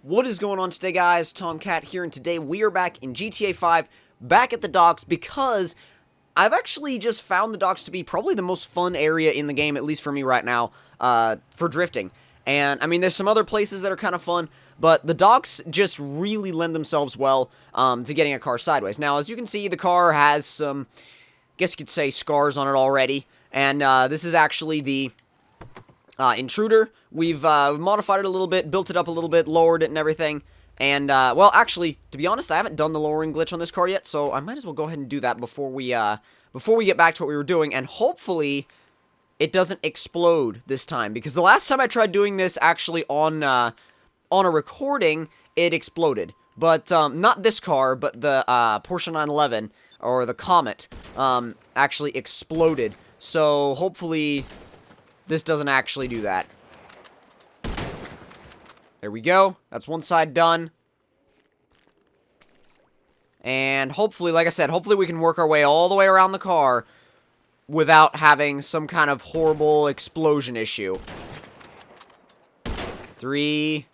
What is going on today, guys? Tomcat here, and today we are back in GTA 5, back at the docks, because I've actually just found the docks to be probably the most fun area in the game, at least for me right now, for drifting. And, I mean, there's some other places that are kind of fun, but the docks just really lend themselves well to getting a car sideways. Now, as you can see, the car has some, I guess you could say, scars on it already, and this is actually the Intruder. We've modified it a little bit, built it up a little bit, lowered it and everything. And, well, actually, to be honest, I haven't done the lowering glitch on this car yet, so I might as well go ahead and do that before we get back to what we were doing, and hopefully it doesn't explode this time, because the last time I tried doing this actually on a recording, it exploded. But, not this car, but the Porsche 911, or the Comet, actually exploded. So, hopefully this doesn't actually do that. There we go. That's one side done. And hopefully, like I said, hopefully we can work our way all the way around the car without having some kind of horrible explosion issue. 3,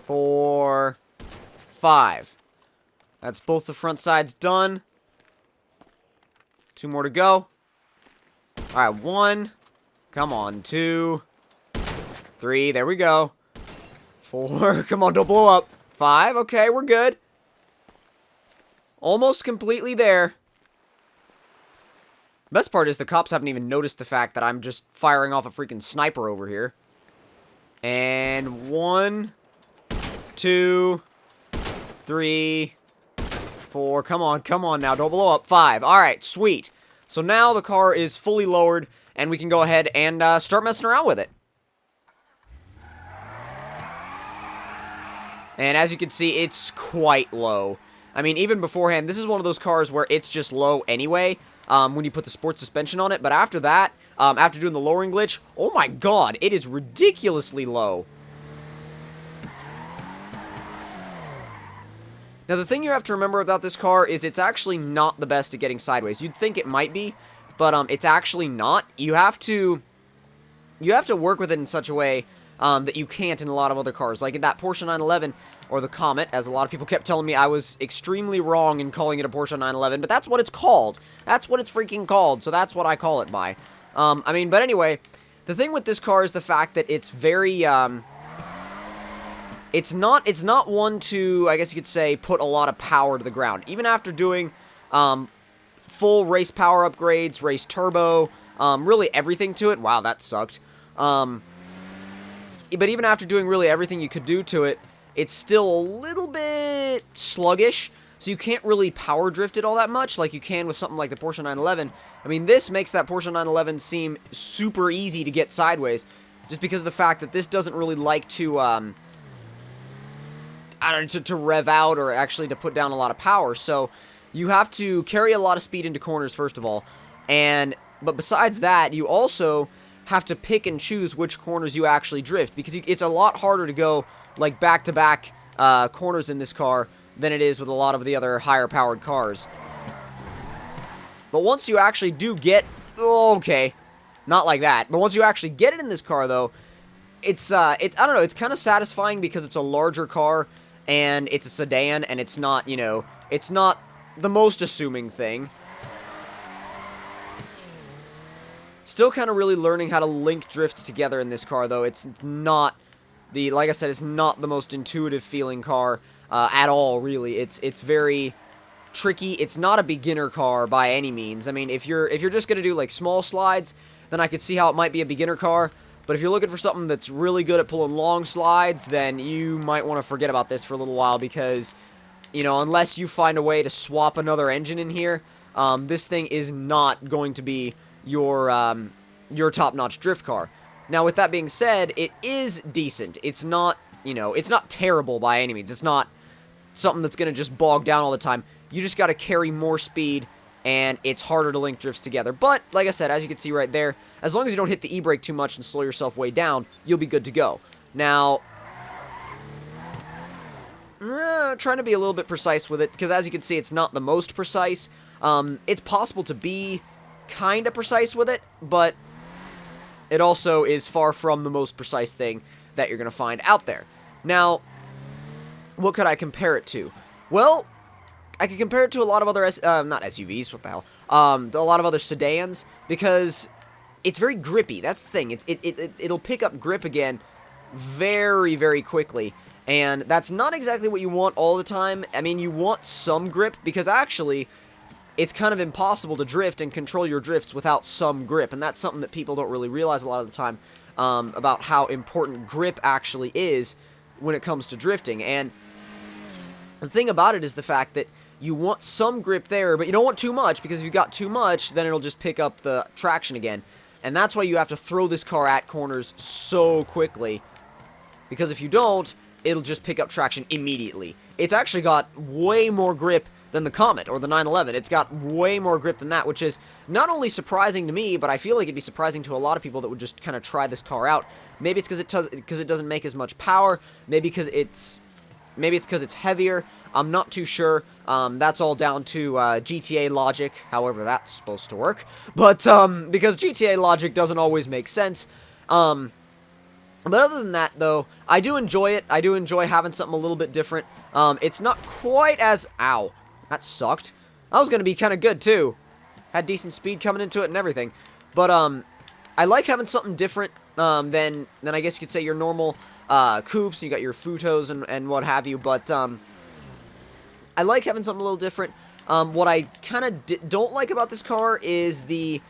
4, 5. That's both the front sides done. 2 more to go. Alright, 1. Come on, 2. 3, there we go. 4, come on, don't blow up. 5, okay, we're good. Almost completely there. Best part is the cops haven't even noticed the fact that I'm just firing off a freaking sniper over here. And 1, 2, 3, 4, come on now, don't blow up. 5, alright, sweet. So now the car is fully lowered, and we can go ahead and start messing around with it. And as you can see, it's quite low. I mean, even beforehand, this is one of those cars where it's just low anyway, when you put the sports suspension on it. But after that, after doing the lowering glitch, oh my god, it is ridiculously low. Now, the thing you have to remember about this car is it's actually not the best at getting sideways. You'd think it might be, but it's actually not. You have to work with it in such a way that you can't in a lot of other cars. Like in that Porsche 911, or the Comet, as a lot of people kept telling me I was extremely wrong in calling it a Porsche 911, but that's what it's called. That's what it's freaking called, so that's what I call it by. I mean, but anyway, the thing with this car is the fact that it's very, it's not one to, I guess you could say, put a lot of power to the ground. Even after doing, full race power upgrades, race turbo, really everything to it. Wow, that sucked. But even after doing really everything you could do to it, it's still a little bit sluggish, so you can't really power drift it all that much like you can with something like the Porsche 911. I mean, this makes that Porsche 911 seem super easy to get sideways, just because of the fact that this doesn't really like to, I don't know, to rev out or actually to put down a lot of power. So you have to carry a lot of speed into corners, first of all, but besides that, you also have to pick and choose which corners you actually drift, because it's a lot harder to go like back-to-back corners in this car than it is with a lot of the other higher-powered cars. But once you actually do get, oh, okay, not like that, but once you actually get it in this car, though, it's I don't know, it's kind of satisfying because it's a larger car, and it's a sedan, and it's not, you know, it's not the most assuming thing. Still kind of really learning how to link drifts together in this car, though. It's not like I said, it's not the most intuitive feeling car at all, really. It's very tricky. It's not a beginner car by any means. I mean, if you're just gonna do like small slides, then I could see how it might be a beginner car. But if you're looking for something that's really good at pulling long slides, then you might want to forget about this for a little while, because, you know, unless you find a way to swap another engine in here, this thing is not going to be your top-notch drift car. Now, with that being said, it is decent. It's not, you know, it's not terrible by any means. It's not something that's going to just bog down all the time. You just got to carry more speed, and it's harder to link drifts together. But, like I said, as you can see right there, as long as you don't hit the e-brake too much and slow yourself way down, you'll be good to go. Now, trying to be a little bit precise with it, because as you can see, it's not the most precise. It's possible to be kind of precise with it, but it also is far from the most precise thing that you're going to find out there. Now, what could I compare it to? Well, I could compare it to a lot of other, not SUVs, what the hell, a lot of other sedans, because it's very grippy. That's the thing. It'll pick up grip again very, very quickly, and that's not exactly what you want all the time. I mean, you want some grip, because actually, it's kind of impossible to drift and control your drifts without some grip, and that's something that people don't really realize a lot of the time, about how important grip actually is when it comes to drifting. And the thing about it is the fact that you want some grip there, but you don't want too much, because if you've got too much, then it'll just pick up the traction again. And that's why you have to throw this car at corners so quickly, because if you don't, it'll just pick up traction immediately. It's actually got way more grip than the Comet or the 911. It's got way more grip than that, which is not only surprising to me, but I feel like it'd be surprising to a lot of people that would just kind of try this car out. Maybe it's because it doesn't make as much power. Maybe it's because it's heavier. I'm not too sure. That's all down to GTA logic, however that's supposed to work. But because GTA logic doesn't always make sense. But other than that, though, I do enjoy it. I do enjoy having something a little bit different. It's not quite as... Ow. That sucked. That was going to be kind of good, too. Had decent speed coming into it and everything. But, I like having something different than I guess you could say your normal coupes. You got your Futos and what have you. But, I like having something a little different. What I kind of don't like about this car is the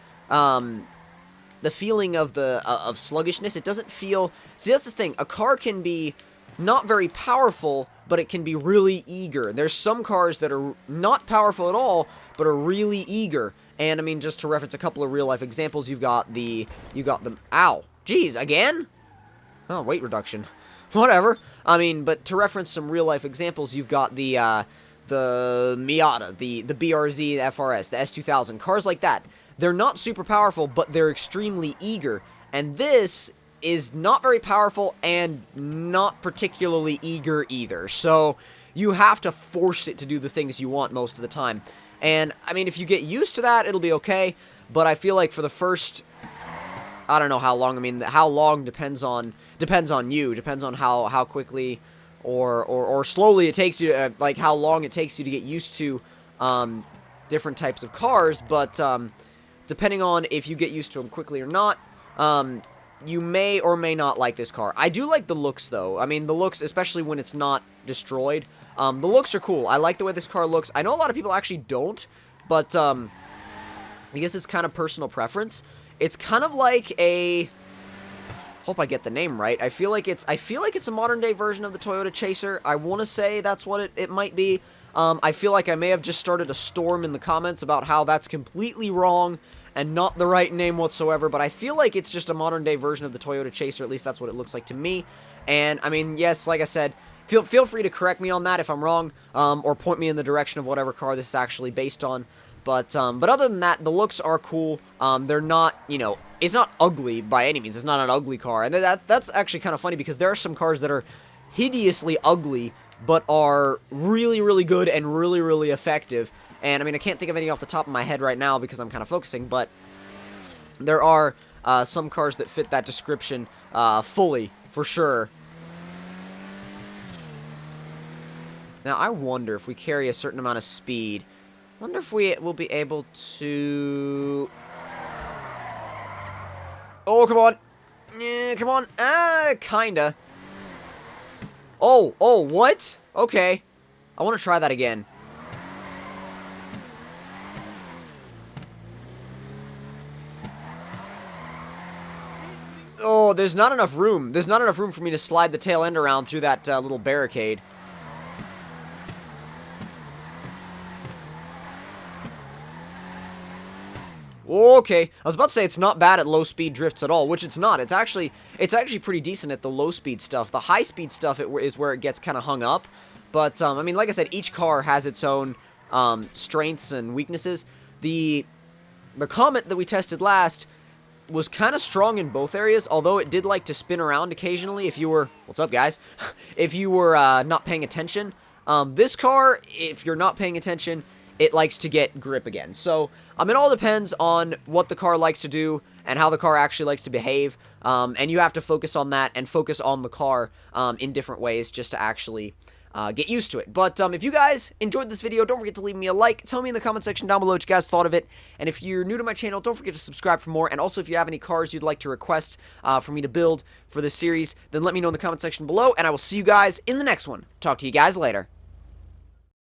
feeling of of sluggishness. It doesn't feel... See, that's the thing. A car can be not very powerful, but it can be really eager. There's some cars that are not powerful at all, but are really eager. And, I mean, just to reference a couple of real-life examples, you've got the... Ow. Jeez, again? Oh, weight reduction. Whatever. I mean, but to reference some real-life examples, you've got the Miata, the BRZ, the FRS, the S2000, cars like that. They're not super powerful, but they're extremely eager. And this is not very powerful and not particularly eager either. So you have to force it to do the things you want most of the time. And, I mean, if you get used to that, it'll be okay. But I feel like for the first... I don't know how long. I mean, how long depends on you. Depends on how quickly or slowly it takes you, like how long it takes you to get used to different types of cars. But depending on if you get used to them quickly or not, you may or may not like this car. I do like the looks, though. I mean, the looks, especially when it's not destroyed. The looks are cool. I like the way this car looks. I know a lot of people actually don't, but I guess it's kind of personal preference. It's kind of like a... Hope I get the name right. I feel like it's a modern-day version of the Toyota Chaser. I want to say that's what it might be. I feel like I may have just started a storm in the comments about how that's completely wrong and not the right name whatsoever, but I feel like it's just a modern-day version of the Toyota Chaser. At least that's what it looks like to me. And, I mean, yes, like I said, feel free to correct me on that if I'm wrong, or point me in the direction of whatever car this is actually based on. But other than that, the looks are cool. They're not, you know, it's not ugly by any means. It's not an ugly car. And that's actually kind of funny, because there are some cars that are hideously ugly, but are really, really good and really, really effective. And, I mean, I can't think of any off the top of my head right now because I'm kind of focusing, but there are some cars that fit that description fully, for sure. Now, I wonder if we carry a certain amount of speed. I wonder if we will be able to... Oh, come on. Yeah, come on. Kinda. Oh, what? Okay. I want to try that again. Oh, there's not enough room. There's not enough room for me to slide the tail end around through that little barricade. Okay, I was about to say it's not bad at low-speed drifts at all, which it's not. It's actually pretty decent at the low-speed stuff. The high-speed stuff is where it gets kind of hung up. But, I mean, like I said, each car has its own strengths and weaknesses. The Comet that we tested last was kind of strong in both areas, although it did like to spin around occasionally if you were... What's up, guys? If you were not paying attention. This car, if you're not paying attention, it likes to get grip again. So, it all depends on what the car likes to do and how the car actually likes to behave. And you have to focus on that and focus on the car in different ways just to actually get used to it. But if you guys enjoyed this video, don't forget to leave me a like. Tell me in the comment section down below what you guys thought of it. And if you're new to my channel, don't forget to subscribe for more. And also, if you have any cars you'd like to request for me to build for this series, then let me know in the comment section below. And I will see you guys in the next one. Talk to you guys later.